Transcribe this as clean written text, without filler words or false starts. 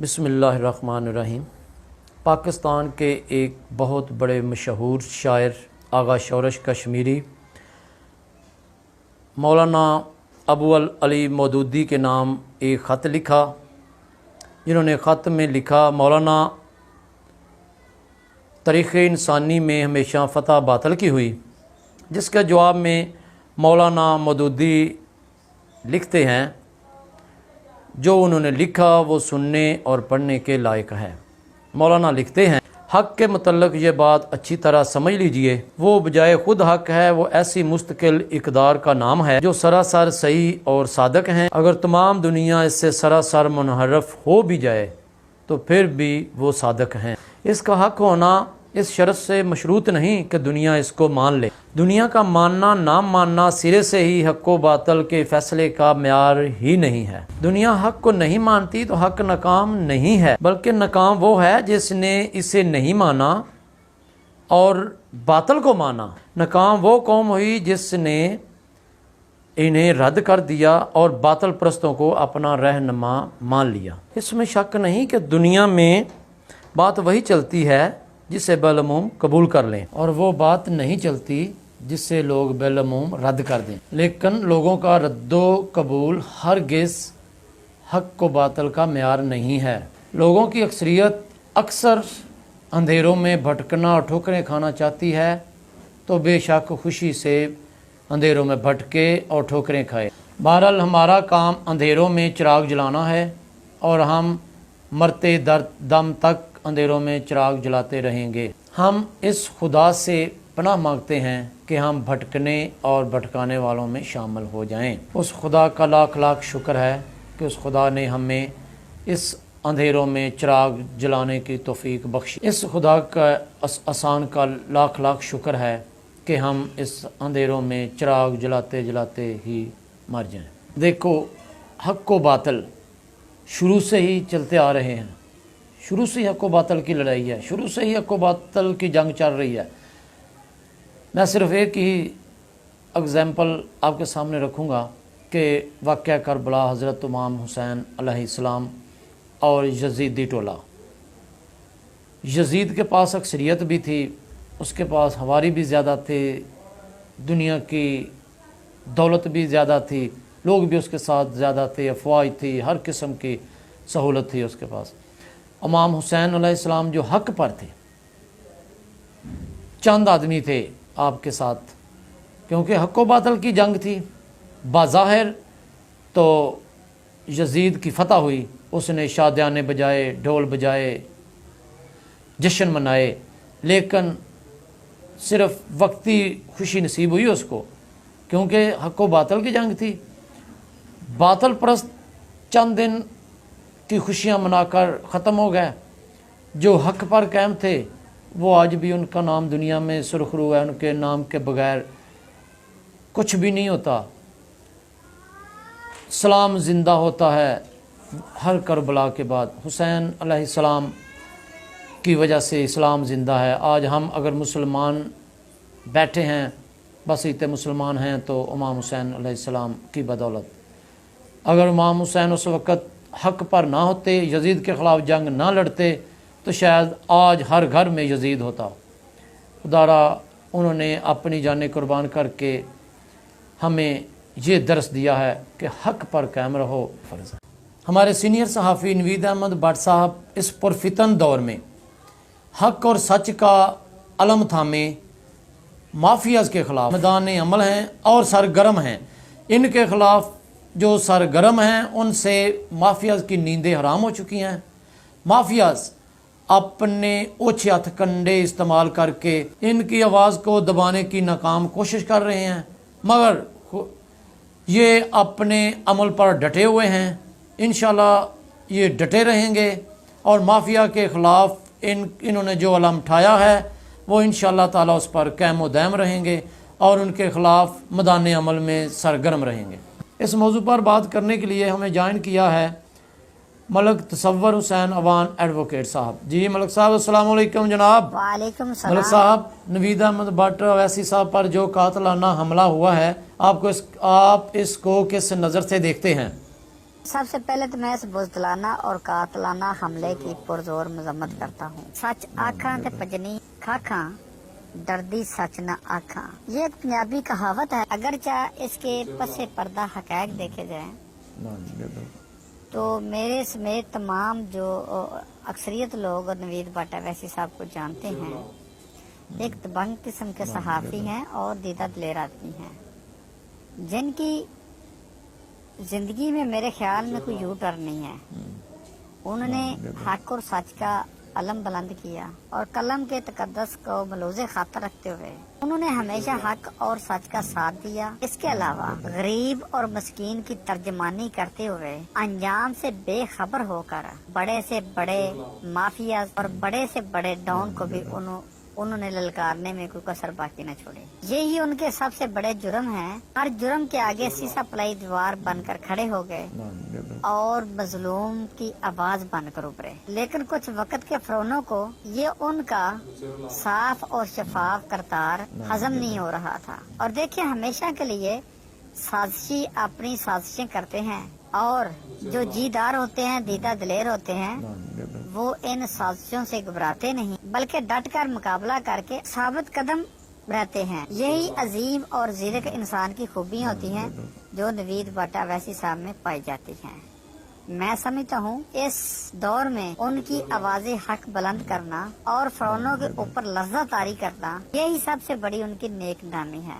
بسم اللہ الرحمن الرحیم۔ پاکستان کے ایک بہت بڑے مشہور شاعر آغا شورش کشمیری مولانا ابو علی مودودی کے نام ایک خط لکھا، جنہوں نے خط میں لکھا: مولانا، تاریخ انسانی میں ہمیشہ فتح باطل کی ہوئی، جس کے جواب میں مولانا مودودی لکھتے ہیں: جو انہوں نے لکھا وہ سننے اور پڑھنے کے لائق ہے۔ مولانا لکھتے ہیں: حق کے متعلق یہ بات اچھی طرح سمجھ لیجئے، وہ بجائے خود حق ہے، وہ ایسی مستقل اقدار کا نام ہے جو سراسر صحیح اور صادق ہیں۔ اگر تمام دنیا اس سے سراسر منحرف ہو بھی جائے تو پھر بھی وہ صادق ہیں۔ اس کا حق ہونا اس شرط سے مشروط نہیں کہ دنیا اس کو مان لے۔ دنیا کا ماننا نہ ماننا سرے سے ہی حق و باطل کے فیصلے کا معیار ہی نہیں ہے۔ دنیا حق کو نہیں مانتی تو حق ناکام نہیں ہے، بلکہ ناکام وہ ہے جس نے اسے نہیں مانا اور باطل کو مانا۔ ناکام وہ قوم ہوئی جس نے انہیں رد کر دیا اور باطل پرستوں کو اپنا رہنما مان لیا۔ اس میں شک نہیں کہ دنیا میں بات وہی چلتی ہے جسے بالعموم قبول کر لیں، اور وہ بات نہیں چلتی جس سے لوگ بالعموم رد کر دیں۔ لیکن لوگوں کا رد و قبول ہرگز حق و باطل کا معیار نہیں ہے۔ لوگوں کی اکثریت اکثر اندھیروں میں بھٹکنا اور ٹھوکریں کھانا چاہتی ہے، تو بے شک خوشی سے اندھیروں میں بھٹکے اور ٹھوکریں کھائے۔ بہرحال ہمارا کام اندھیروں میں چراغ جلانا ہے، اور ہم مرتے دم تک اندھیروں میں چراغ جلاتے رہیں گے۔ ہم اس خدا سے پناہ مانگتے ہیں کہ ہم بھٹکنے اور بھٹکانے والوں میں شامل ہو جائیں۔ اس خدا کا لاکھ لاکھ شکر ہے کہ اس خدا نے ہمیں اس اندھیروں میں چراغ جلانے کی توفیق بخشی۔ اس خدا کا احسان کا لاکھ لاکھ شکر ہے کہ ہم اس اندھیروں میں چراغ جلاتے جلاتے ہی مر جائیں۔ دیکھو، حق و باطل شروع سے ہی چلتے آ رہے ہیں، شروع سے ہی حق و باطل کی لڑائی ہے، شروع سے ہی حق و باطل کی جنگ چل رہی ہے۔ میں صرف ایک ہی اگزامپل آپ کے سامنے رکھوں گا کہ واقعہ کربلا، حضرت امام حسین علیہ السلام اور یزیدی ٹولہ۔ یزید کے پاس اکثریت بھی تھی، اس کے پاس ہواری بھی زیادہ تھے، دنیا کی دولت بھی زیادہ تھی، لوگ بھی اس کے ساتھ زیادہ تھے، افواج تھی، ہر قسم کی سہولت تھی اس کے پاس۔ امام حسین علیہ السلام جو حق پر تھے، چند آدمی تھے آپ کے ساتھ، کیونکہ حق و باطل کی جنگ تھی۔ بظاہر تو یزید کی فتح ہوئی، اس نے شادیانے بجائے، ڈھول بجائے، جشن منائے، لیکن صرف وقتی خوشی نصیب ہوئی اس کو، کیونکہ حق و باطل کی جنگ تھی۔ باطل پرست چند دن کی خوشیاں منا کر ختم ہو گئے، جو حق پر قائم تھے وہ آج بھی ان کا نام دنیا میں سرخرو ہے، ان کے نام کے بغیر کچھ بھی نہیں ہوتا۔ اسلام زندہ ہوتا ہے ہر کربلا کے بعد، حسین علیہ السلام کی وجہ سے اسلام زندہ ہے۔ آج ہم اگر مسلمان بیٹھے ہیں، بسیط مسلمان ہیں، تو امام حسین علیہ السلام کی بدولت۔ اگر امام حسین اس وقت حق پر نہ ہوتے، یزید کے خلاف جنگ نہ لڑتے، تو شاید آج ہر گھر میں یزید ہوتا۔ خدا را انہوں نے اپنی جانیں قربان کر کے ہمیں یہ درس دیا ہے کہ حق پر قائم رہو فرض ہے۔ ہمارے سینئر صحافی نوید احمد بٹ صاحب اس پرفتن دور میں حق اور سچ کا علم تھامے مافیاز کے خلاف میدان عمل ہیں اور سرگرم ہیں۔ ان کے خلاف جو سرگرم ہیں، ان سے مافیاز کی نیندیں حرام ہو چکی ہیں۔ مافیاز اپنے اوچھے ہتھ کنڈے استعمال کر کے ان کی آواز کو دبانے کی ناکام کوشش کر رہے ہیں، مگر یہ اپنے عمل پر ڈٹے ہوئے ہیں۔ انشاءاللہ یہ ڈٹے رہیں گے، اور مافیا کے خلاف انہوں نے جو علم اٹھایا ہے وہ انشاءاللہ تعالیٰ اس پر قائم و دائم رہیں گے، اور ان کے خلاف میدان عمل میں سرگرم رہیں گے۔ اس موضوع پر بات کرنے کے لیے ہمیں جوائن کیا ہے ملک تصور حسین عوان ایڈوکیٹ صاحب۔ جی ملک صاحب، السلام علیکم جناب۔ وعلیکم السلام۔ ملک صاحب، نوید احمد بٹ اویسی صاحب پر جو قاتلانہ حملہ ہوا ہے، آپ اس کو کس نظر سے دیکھتے ہیں؟ سب سے پہلے تو میں اس بزدلانہ اور قاتلانہ حملے کی پرزور مذمت کرتا ہوں۔ سچ آکھاں تے پجنی کھاکھاں، ڈردی سچ نہ آکھاں، یہ ایک پنجابی کہاوت ہے۔ اگرچہ اس کے پس پردہ حقائق دیکھے جائیں تو میرے سمیت تمام جو اکثریت لوگ نوید بٹ اویسی صاحب کو جانتے ہیں، ایک دبنگ قسم کے صحافی ہیں اور دیدہ دلیر آدمی ہیں، جن کی زندگی میں میرے خیال میں کوئی یو ٹرن نہیں ہے۔ انہوں نے حق اور سچ کا علم بلند کیا اور قلم کے تقدس کو ملوز خاطر رکھتے ہوئے انہوں نے ہمیشہ حق اور سچ کا ساتھ دیا۔ اس کے علاوہ غریب اور مسکین کی ترجمانی کرتے ہوئے انجام سے بے خبر ہو کر بڑے سے بڑے مافیا اور بڑے سے بڑے ڈان کو بھی انہوں نے للکارنے میں کوئی کسر باقی نہ چھوڑے۔ یہی ان کے سب سے بڑے جرم ہیں۔ ہر جرم کے آگے سیسا پلائی دیوار بن کر کھڑے ہو گئے اور مظلوم کی آواز بن کر ابھرے، لیکن کچھ وقت کے فرونوں کو یہ ان کا صاف اور شفاف کرتار ہضم نہیں ہو رہا تھا، اور دیکھیں ہمیشہ کے لیے سازشی اپنی سازشیں کرتے ہیں، اور جو جیدار ہوتے ہیں، دیدہ دلیر ہوتے ہیں، وہ ان سازشوں سے گھبراتے نہیں بلکہ ڈٹ کر مقابلہ کر کے ثابت قدم رہتے ہیں۔ یہی عظیم اور زیرک انسان کی خوبیاں ہوتی ہیں جو نوید بٹ اویسی صاحب میں پائی جاتی ہیں۔ میں سمجھتا ہوں اس دور میں ان کی آواز حق بلند کرنا اور فرونوں کے اوپر لرزہ طاری کرنا، یہی سب سے بڑی ان کی نیک نامی ہے۔